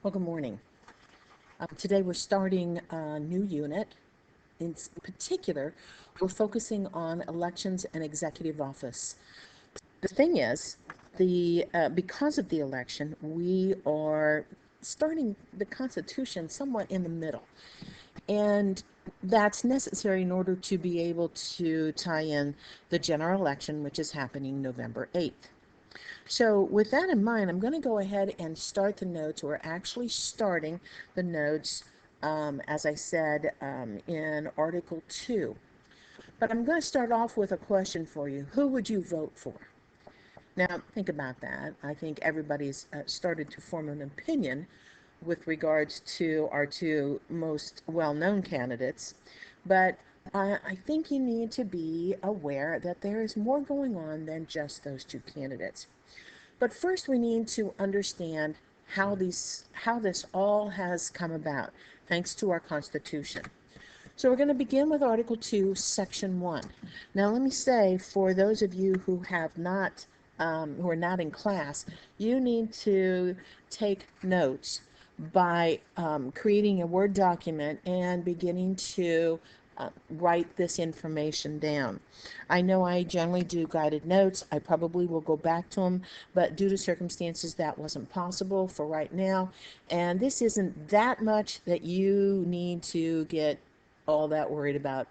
Well, good morning. Today we're starting a new unit. In particular, we're focusing on elections and executive office. The thing is, the because of the election, we are starting the Constitution somewhat in the middle, and that's necessary in order to be able to tie in the general election, which is happening November 8th. So with that in mind, I'm going to go ahead and start the notes. We're actually starting the notes, as I said, in Article 2. But I'm going to start off with a question for you. Who would you vote for? Now, think about that. I think everybody's started to form an opinion with regards to our two most well-known candidates. But I think you need to be aware that there is more going on than just those two candidates. But first we need to understand how this all has come about, thanks to our Constitution. So we're going to begin with Article 2, Section 1. Now let me say, for those of you who are not in class, you need to take notes by creating a Word document and beginning to write this information down. I know I generally do guided notes. I probably will go back to them, but due to circumstances that wasn't possible for right now. And this isn't that much that you need to get all that worried about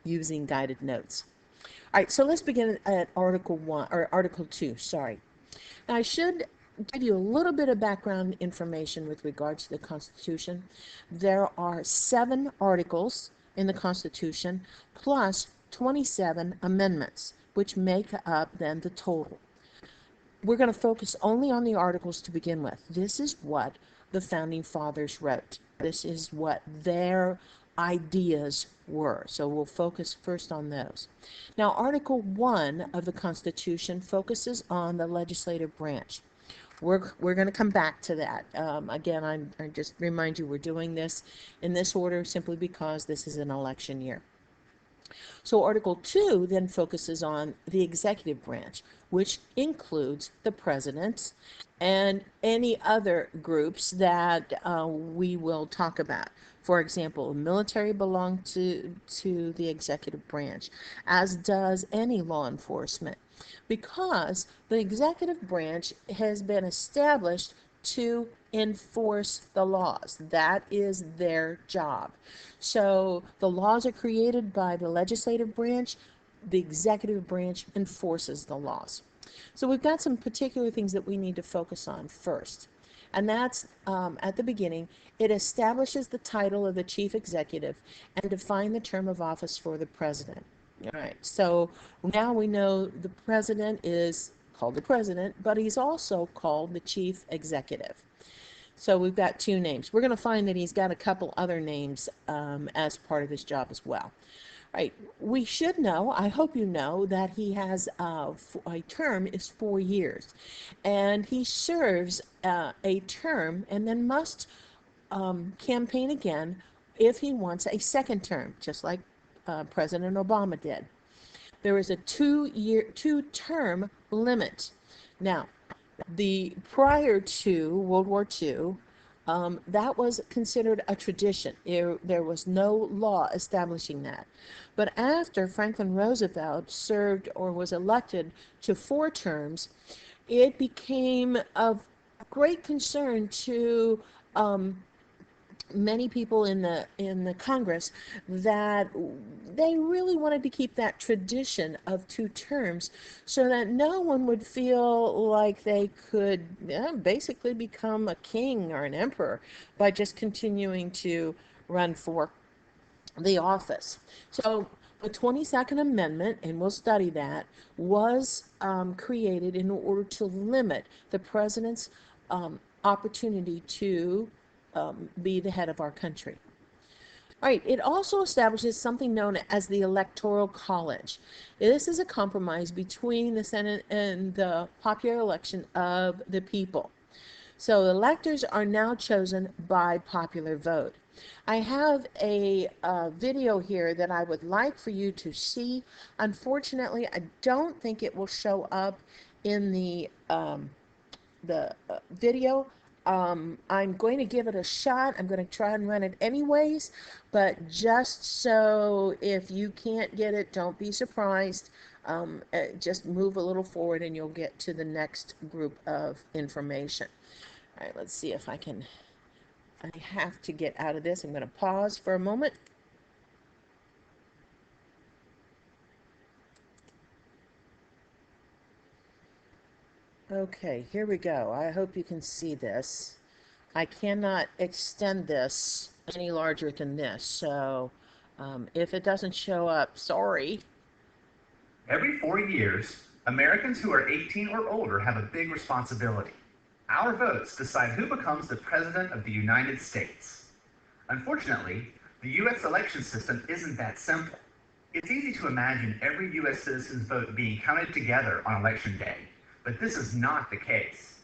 using guided notes. All right, so let's begin at Article 1 or Article 2, sorry. Now I should give you a little bit of background information with regards to the Constitution. There are 7 articles in the Constitution plus 27 amendments, which make up then the total. We're going to focus only on the articles to begin with. This is what the Founding Fathers wrote. This is what their ideas were. So we'll focus first on those. Now, Article 1 of the Constitution focuses on the legislative branch. We're going to come back to that. Again, I just remind you we're doing this in this order simply because this is an election year. So Article 2 then focuses on the executive branch, which includes the president and any other groups that we will talk about. For example, the military belong to the executive branch, as does any law enforcement, because the executive branch has been established to enforce the laws. That is their job. So the laws are created by the legislative branch. The executive branch enforces the laws. So we've got some particular things that we need to focus on first. And that's at the beginning, it establishes the title of the chief executive and define the term of office for the president. All right, so now we know the president is called the president, but he's also called the chief executive. So we've got 2 names. We're going to find that he's got a couple other names as part of his job as well. Right. We should know, I hope you know, that he has a term is 4 years. And he serves a term and then must campaign again if he wants a second term, just like President Obama did. There is a 2-term limit. Now, the prior to World War II, that was considered a tradition. There was no law establishing that. But after Franklin Roosevelt served or was elected to 4 terms, it became of great concern to many people in the Congress that they really wanted to keep that tradition of 2 terms so that no one would feel like they could basically become a king or an emperor by just continuing to run for the office. So the 22nd Amendment, and we'll study that, was created in order to limit the president's opportunity to be the head of our country. All right, it also establishes something known as the Electoral College. This is a compromise between the Senate and the popular election of the people. So electors are now chosen by popular vote. I have a video here that I would like for you to see. Unfortunately, I don't think it will show up in the video. I'm going to give it a shot. I'm going to try and run it anyways, but just so if you can't get it, don't be surprised. Just move a little forward and you'll get to the next group of information. All right, let's see if I can. I have to get out of this. I'm going to pause for a moment. Okay, here we go. I hope you can see this. I cannot extend this any larger than this, so if it doesn't show up, sorry. Every 4 years, Americans who are 18 or older have a big responsibility. Our votes decide who becomes the President of the United States. Unfortunately, the U.S. election system isn't that simple. It's easy to imagine every U.S. citizen's vote being counted together on Election Day, but this is not the case.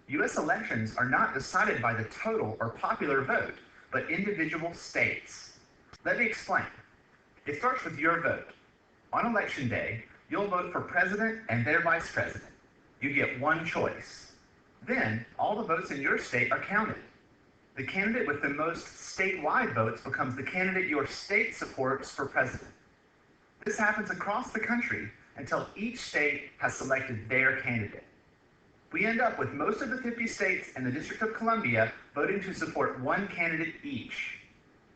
U.S. elections are not decided by the total or popular vote, but individual states. Let me explain. It starts with your vote. On Election Day, you'll vote for president and their vice president. You get one choice. Then, all the votes in your state are counted. The candidate with the most statewide votes becomes the candidate your state supports for president. This happens across the country until each state has selected their candidate. We end up with most of the 50 states and the District of Columbia voting to support one candidate each.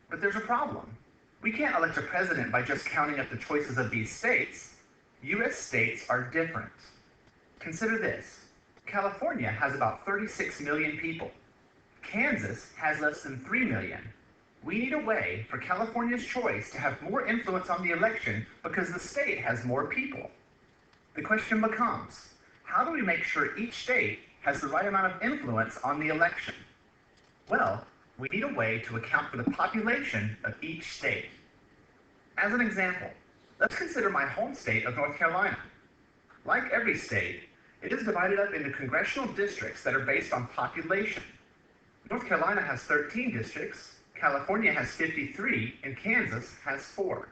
But there's a problem. We can't elect a president by just counting up the choices of these states. U.S. states are different. Consider this. California has about 36 million people. Kansas has less than 3 million. We need a way for California's choice to have more influence on the election because the state has more people. The question becomes, how do we make sure each state has the right amount of influence on the election? Well, we need a way to account for the population of each state. As an example, let's consider my home state of North Carolina. Like every state, it is divided up into congressional districts that are based on population. North Carolina has 13 districts, California has 53, and Kansas has 4.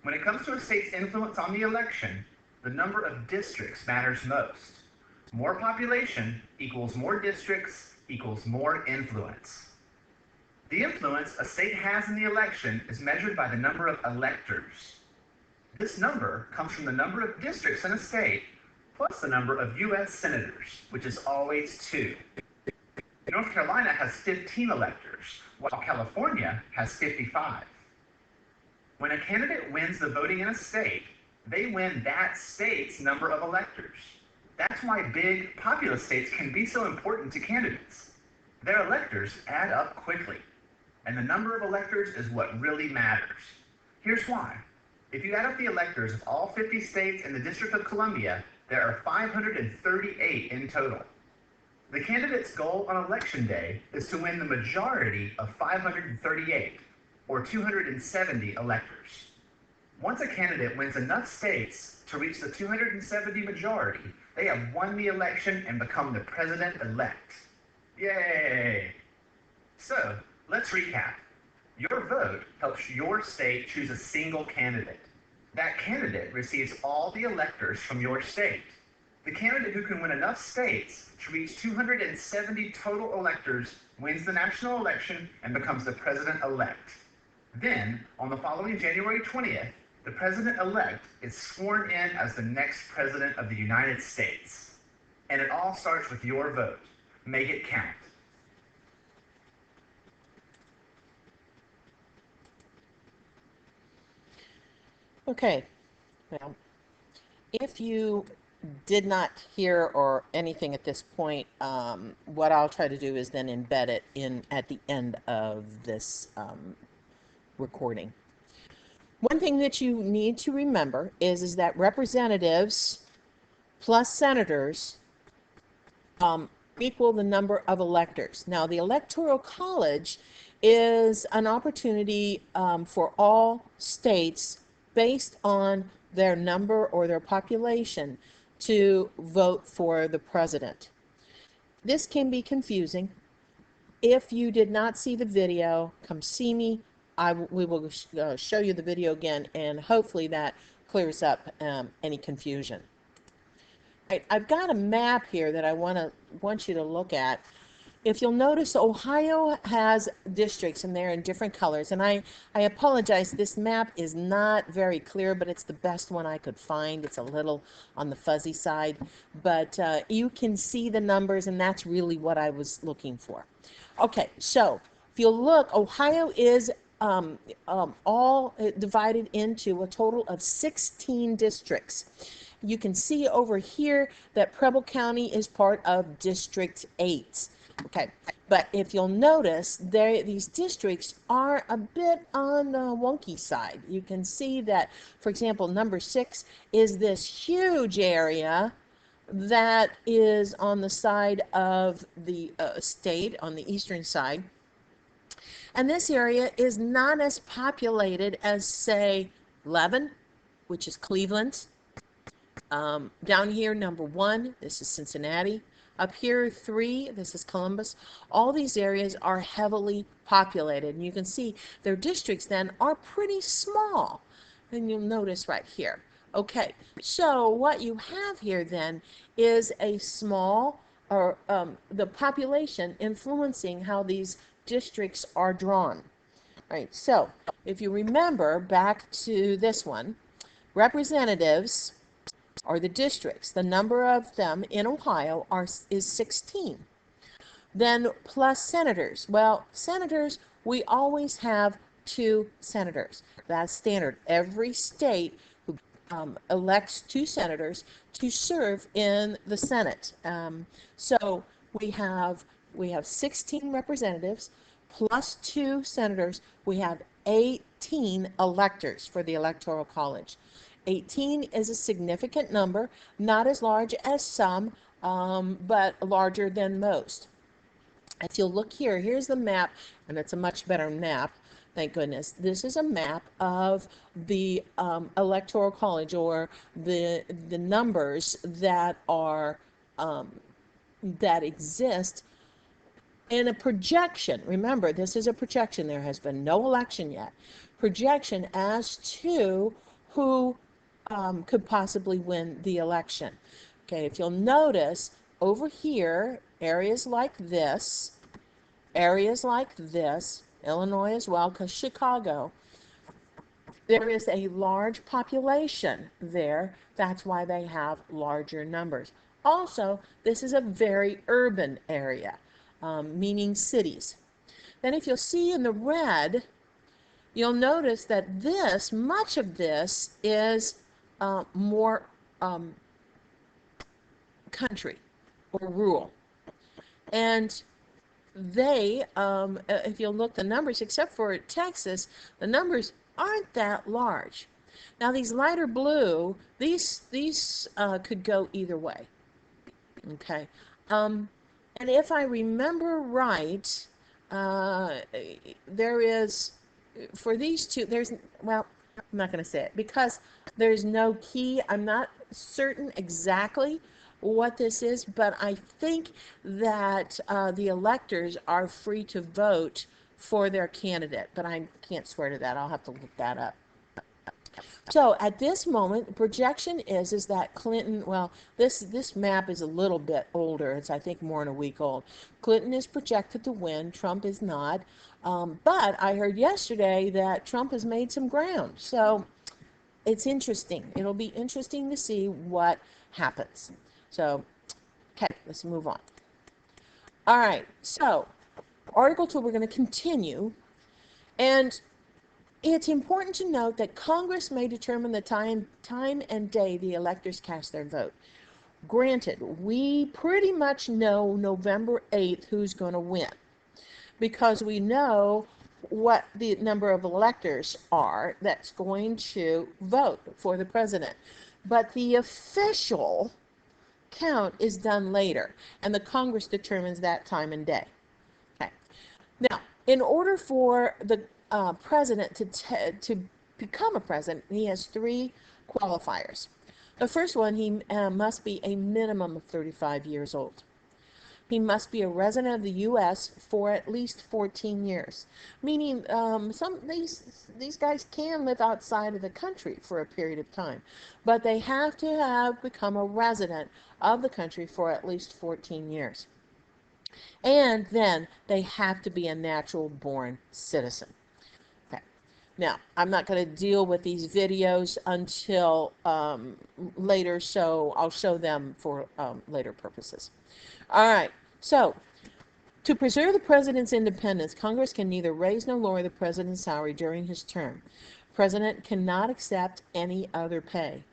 When it comes to a state's influence on the election, the number of districts matters most. More population equals more districts equals more influence. The influence a state has in the election is measured by the number of electors. This number comes from the number of districts in a state plus the number of U.S. senators, which is always 2. North Carolina has 15 electors, while California has 55. When a candidate wins the voting in a state, they win that state's number of electors. That's why big, populous states can be so important to candidates. Their electors add up quickly, and the number of electors is what really matters. Here's why. If you add up the electors of all 50 states and the District of Columbia, there are 538 in total. The candidate's goal on Election Day is to win the majority of 538, or 270 electors. Once a candidate wins enough states to reach the 270 majority, they have won the election and become the president-elect. Yay! So, let's recap. Your vote helps your state choose a single candidate. That candidate receives all the electors from your state. The candidate who can win enough states to reach 270 total electors wins the national election and becomes the president-elect. Then, on the following January 20th, the president-elect is sworn in as the next president of the United States. And it all starts with your vote. Make it count. Okay, well, if you did not hear or anything at this point, what I'll try to do is then embed it in at the end of this recording. One thing that you need to remember is that representatives plus senators equal the number of electors. Now, the Electoral College is an opportunity for all states based on their number or their population to vote for the president. This can be confusing. If you did not see the video, come see me. We will show you the video again, and hopefully that clears up any confusion. Right, I've got a map here that I want you to look at. if you'll notice, Ohio has districts and they're in different colors. And I apologize, this map is not very clear, but it's the best one I could find. It's a little on the fuzzy side, but you can see the numbers, and that's really what I was looking for. Okay, so if you look, Ohio is all divided into a total of 16 districts. You can see over here that Preble County is part of District 8. Okay, but if you'll notice, these districts are a bit on the wonky side. You can see that, for example, number 6 is this huge area that is on the side of the state, on the eastern side. And this area is not as populated as, say, 11, which is Cleveland. Down here, number 1, this is Cincinnati. Up here, 3, this is Columbus. All these areas are heavily populated. And you can see their districts then are pretty small. And you'll notice right here. Okay, so what you have here then is a small, or the population influencing how these districts are drawn. All right, so if you remember back to this one, representatives or the districts, the number of them in Ohio is 16. Then plus senators. Well, senators, we always have 2 senators. That's standard. Every state elects 2 senators to serve in the Senate. So we have 16 representatives plus 2 senators. We have 18 electors for the Electoral College. 18 is a significant number, not as large as some, but larger than most. If you'll look here, here's the map, and it's a much better map, thank goodness. This is a map of the Electoral College, or the numbers that are that exist in a projection. Remember, this is a projection. There has been no election yet. Projection as to who could possibly win the election. Okay, if you'll notice over here, areas like this, Illinois as well, because Chicago, there is a large population there. That's why they have larger numbers. Also, this is a very urban area, meaning cities. Then if you'll see in the red, you'll notice that much of this is more country or rural. And they, if you'll look the numbers, except for Texas, the numbers aren't that large. Now these lighter blue, these could go either way. Okay. And if I remember right, there is, for these two, well, I'm not going to say it because there's no key. I'm not certain exactly what this is, but I think that the electors are free to vote for their candidate, but I can't swear to that. I'll have to look that up. So at this moment, the projection is that Clinton, well, this map is a little bit older. It's, I think, more than a week old. Clinton is projected to win. Trump is not. But I heard yesterday that Trump has made some ground. So it's interesting. It'll be interesting to see what happens. So, okay, let's move on. All right, so Article 2, we're going to continue. And it's important to note that Congress may determine the time and day the electors cast their vote. Granted, we pretty much know November 8th who's going to win, because we know what the number of electors are that's going to vote for the president. But the official count is done later, and the Congress determines that time and day. Okay. Now, in order for the president to become a president, he has 3 qualifiers. The first one, he must be a minimum of 35 years old. He must be a resident of the U.S. for at least 14 years, meaning these guys can live outside of the country for a period of time, but they have to have become a resident of the country for at least 14 years. And then they have to be a natural born citizen. Okay. Now, I'm not going to deal with these videos until later, so I'll show them for later purposes. All right. So, to preserve the president's independence, Congress can neither raise nor lower the president's salary during his term. The president cannot accept any other pay.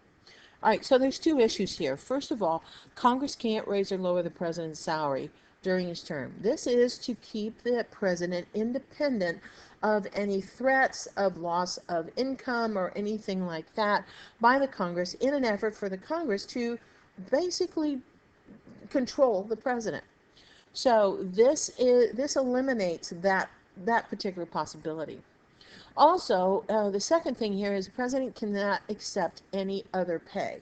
All right, so there's two issues here. First of all, Congress can't raise or lower the president's salary during his term. This is to keep the president independent of any threats of loss of income or anything like that by the Congress, in an effort for the Congress to basically control the president. So this eliminates that particular possibility. Also, the second thing here is the president cannot accept any other pay.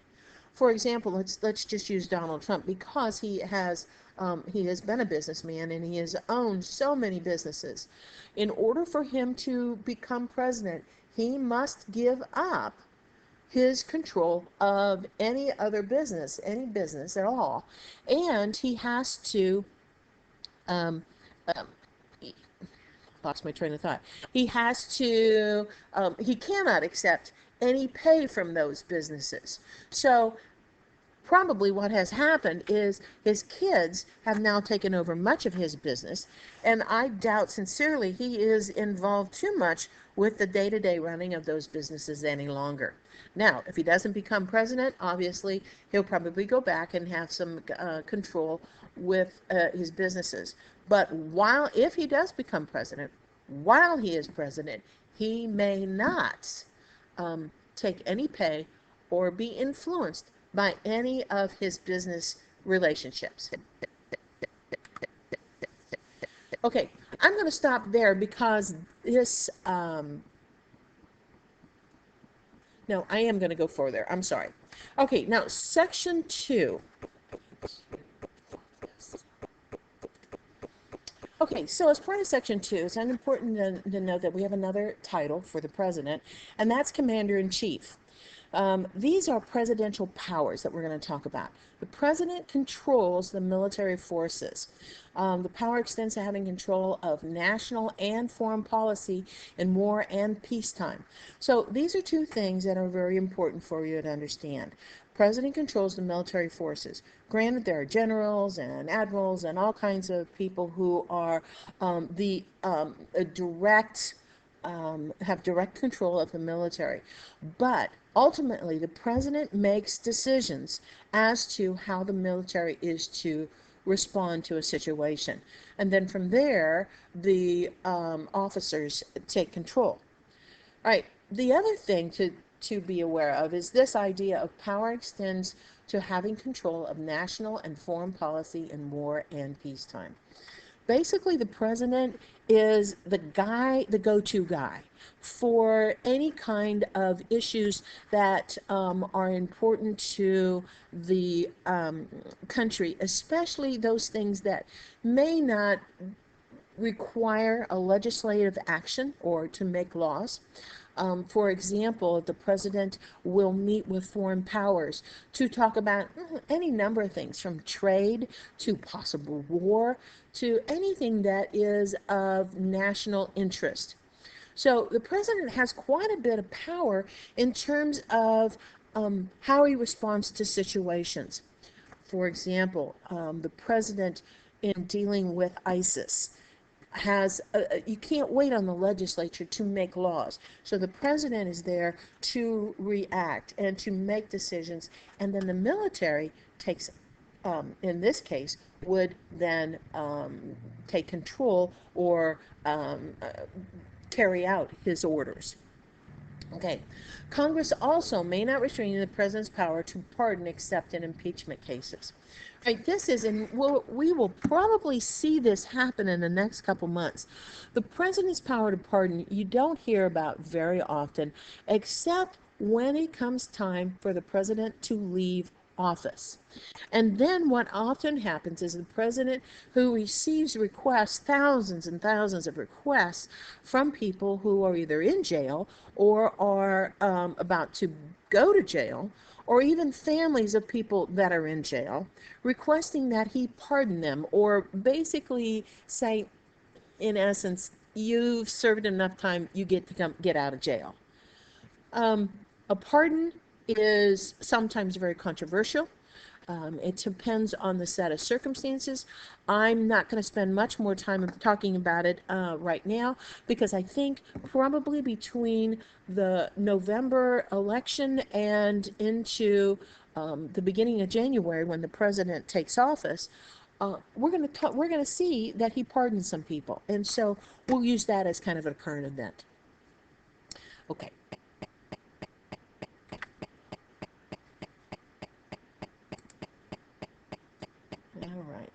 For example, let's just use Donald Trump, because he has been a businessman and he has owned so many businesses. In order for him to become president, he must give up his control of any other business, any business at all, and he has to um, um, lost my train of thought. He has to, he cannot accept any pay from those businesses. So probably what has happened is his kids have now taken over much of his business, and I doubt sincerely he is involved too much with the day-to-day running of those businesses any longer. Now, if he doesn't become president, obviously he'll probably go back and have some control with his businesses. But if he does become president, while he is president, he may not take any pay or be influenced by any of his business relationships. Okay, I'm going to stop there because this, no, I am going to go further. I'm sorry. Okay, now section 2. Okay, so as part of section 2, it's important to note that we have another title for the president, and that's Commander-in-Chief. These are presidential powers that we're going to talk about. The president controls the military forces. The power extends to having control of national and foreign policy in war and peacetime. So these are two things that are very important for you to understand. President controls the military forces. Granted, there are generals and admirals and all kinds of people who are have direct control of the military. But ultimately, the president makes decisions as to how the military is to respond to a situation. And then from there, the officers take control. All right, the other thing to be aware of is this idea of power extends to having control of national and foreign policy in war and peacetime. Basically, the president is the go-to guy for any kind of issues that are important to the country, especially those things that may not require a legislative action or to make laws. For example, the president will meet with foreign powers to talk about any number of things, from trade to possible war to anything that is of national interest. So the president has quite a bit of power in terms of how he responds to situations. For example, the president, in dealing with ISIS, you can't wait on the legislature to make laws. So the president is there to react and to make decisions, and then the military takes, in this case, would then take control or carry out his orders. Okay. Congress also may not restrain the president's power to pardon except in impeachment cases. Right, this is, and we will probably see this happen in the next couple months. The president's power to pardon you don't hear about very often, except when it comes time for the president to leave office. And then what often happens is the president, who receives requests, thousands and thousands of requests from people who are either in jail or are about to go to jail, or even families of people that are in jail, requesting that he pardon them, or basically say, in essence, you've served enough time, you get to get out of jail. A pardon is sometimes very controversial. It depends on the set of circumstances. I'm not going to spend much more time talking about it right now, because I think probably between the November election and into the beginning of January, when the president takes office, we're going to see that he pardons some people, and so we'll use that as kind of a current event. Okay. All right.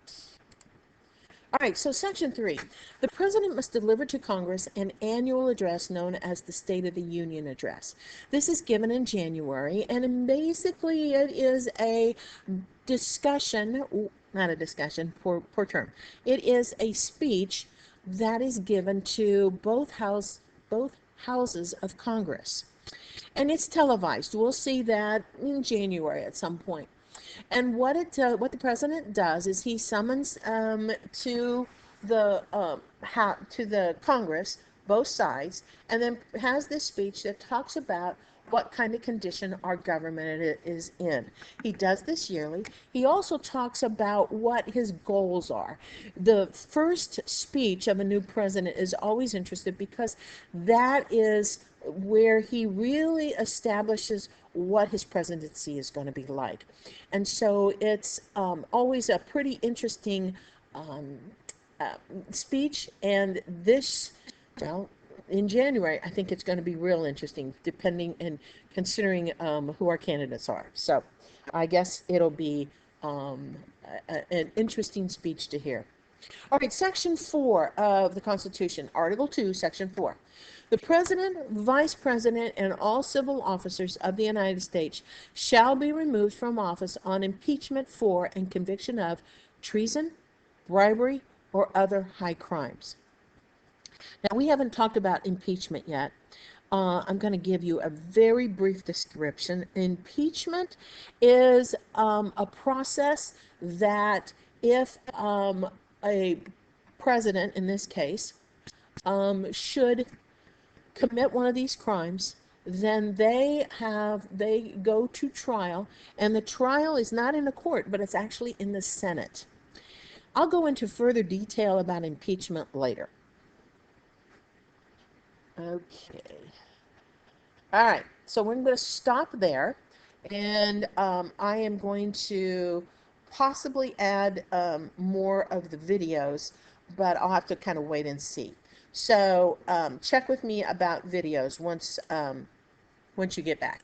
All right, so Section 3. The President must deliver to Congress an annual address known as the State of the Union Address. This is given in January, and basically it is a discussion, not a discussion, poor term. It is a speech that is given to both houses of Congress. And it's televised. We'll see that in January at some point. And what the president does is he summons to the Congress both sides, and then has this speech that talks about what kind of condition our government is in. He does this yearly. He also talks about what his goals are. The first speech of a new president is always interesting, because that is where he really establishes what his presidency is going to be like. And so it's always a pretty interesting speech, and this, well, in January, I think it's going to be real interesting, depending and considering who our candidates are. So I guess it'll be an interesting speech to hear. All right, Section 4 of the Constitution, Article 2, Section 4. The President, Vice President, and all civil officers of the United States shall be removed from office on impeachment for and conviction of treason, bribery, or other high crimes. Now, we haven't talked about impeachment yet. I'm going to give you a very brief description. Impeachment is a process that if a president, in this case, should commit one of these crimes, then they go to trial, and the trial is not in a court, but it's actually in the Senate. I'll go into further detail about impeachment later. Okay. All right, so we're going to stop there, and I am going to possibly add more of the videos, but I'll have to kind of wait and see. So check with me about videos once you get back.